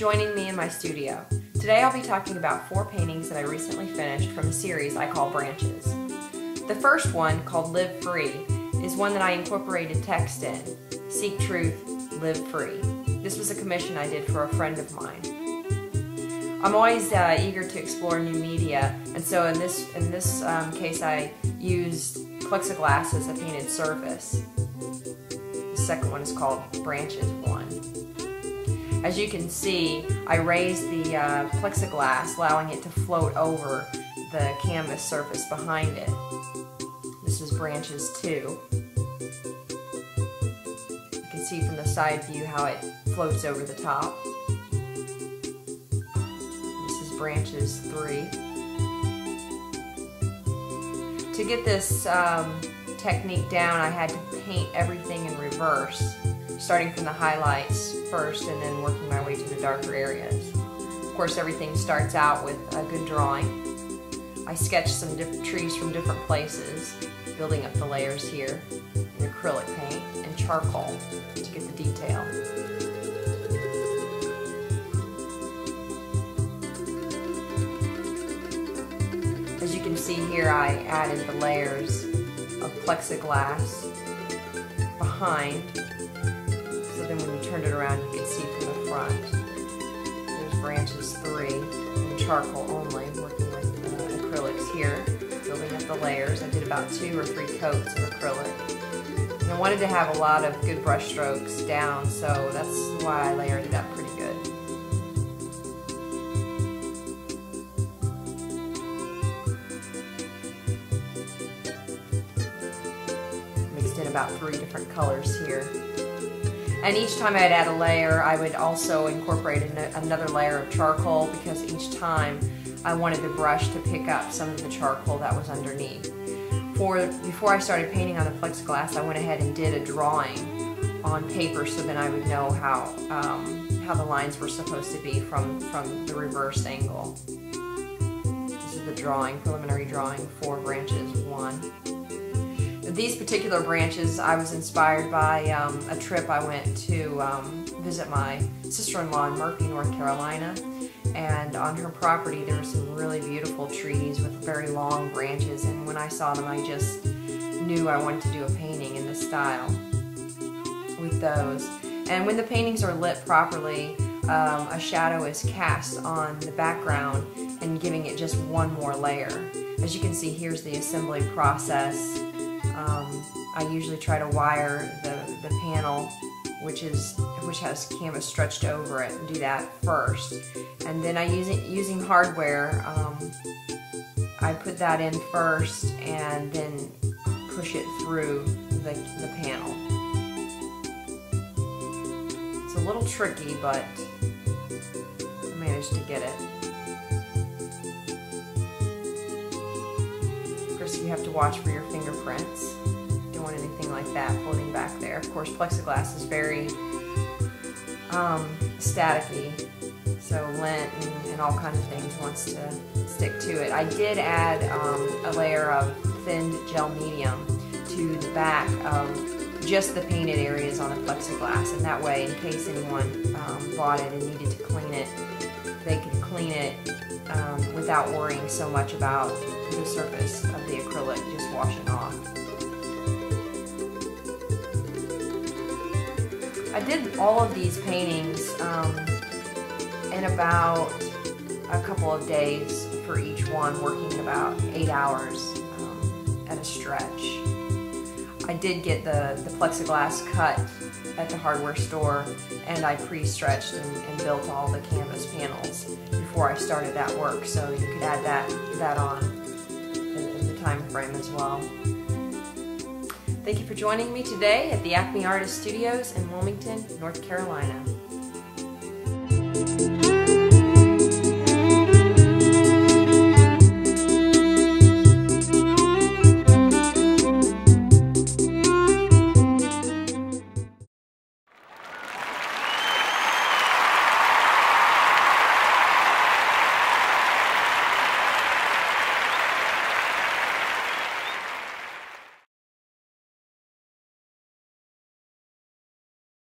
joining me in my studio. Today I'll be talking about 4 paintings that I recently finished from a series I call Branches. The first one, called Live Free, is one that I incorporated text in. Seek truth, live free. This was a commission I did for a friend of mine. I'm always eager to explore new media, and so in this case I used plexiglass as a painted surface. The second one is called Branches 1. As you can see, I raised the plexiglass, allowing it to float over the canvas surface behind it. This is Branches 2. You can see from the side view how it floats over the top. This is Branches 3. To get this technique down, I had to paint everything in reverse, starting from the highlights first and then working my way to the darker areas. Of course, everything starts out with a good drawing. I sketched some different trees from different places, building up the layers here in acrylic paint and charcoal to get the detail. As you can see here, I added the layers of plexiglass behind, so then when you turned it around you could see from the front. There's Branches 3 in charcoal only, working with acrylics here, building up the layers. I did about 2 or 3 coats of acrylic. And I wanted to have a lot of good brush strokes down, so that's why I layered it up pretty good. About 3 different colors here. And each time I'd add a layer, I would also incorporate another layer of charcoal, because each time I wanted the brush to pick up some of the charcoal that was underneath. Before I started painting on the plexiglass, I went ahead and did a drawing on paper so then I would know how the lines were supposed to be from the reverse angle. This is the preliminary drawing for Branches 1. These particular branches I was inspired by a trip I went to visit my sister-in-law in Murphy, North Carolina, and on her property there were some really beautiful trees with very long branches, and when I saw them I just knew I wanted to do a painting in this style with those. And when the paintings are lit properly, a shadow is cast on the background and giving it just one more layer. As you can see, here's the assembly process. I usually try to wire the panel, which has canvas stretched over it, and do that first. And then using hardware, I put that in first and then push it through the panel. It's a little tricky, but I managed to get it. Of course, you have to watch for your fingerprints. Don't want anything like that floating back there. Of course, plexiglass is very staticky, so lint and all kinds of things wants to stick to it. I did add a layer of thinned gel medium to the back of just the painted areas on the plexiglass, and that way, in case anyone bought it and needed to clean it, they could clean it without worrying so much about the surface of the acrylic just washing off. I did all of these paintings in about a couple of days for each one, working about 8 hours at a stretch. I did get the plexiglass cut at the hardware store, and I pre-stretched and built all the canvas panels before I started that work, so you could add that on in the time frame as well. Thank you for joining me today at the Acme Artist Studios in Wilmington, North Carolina.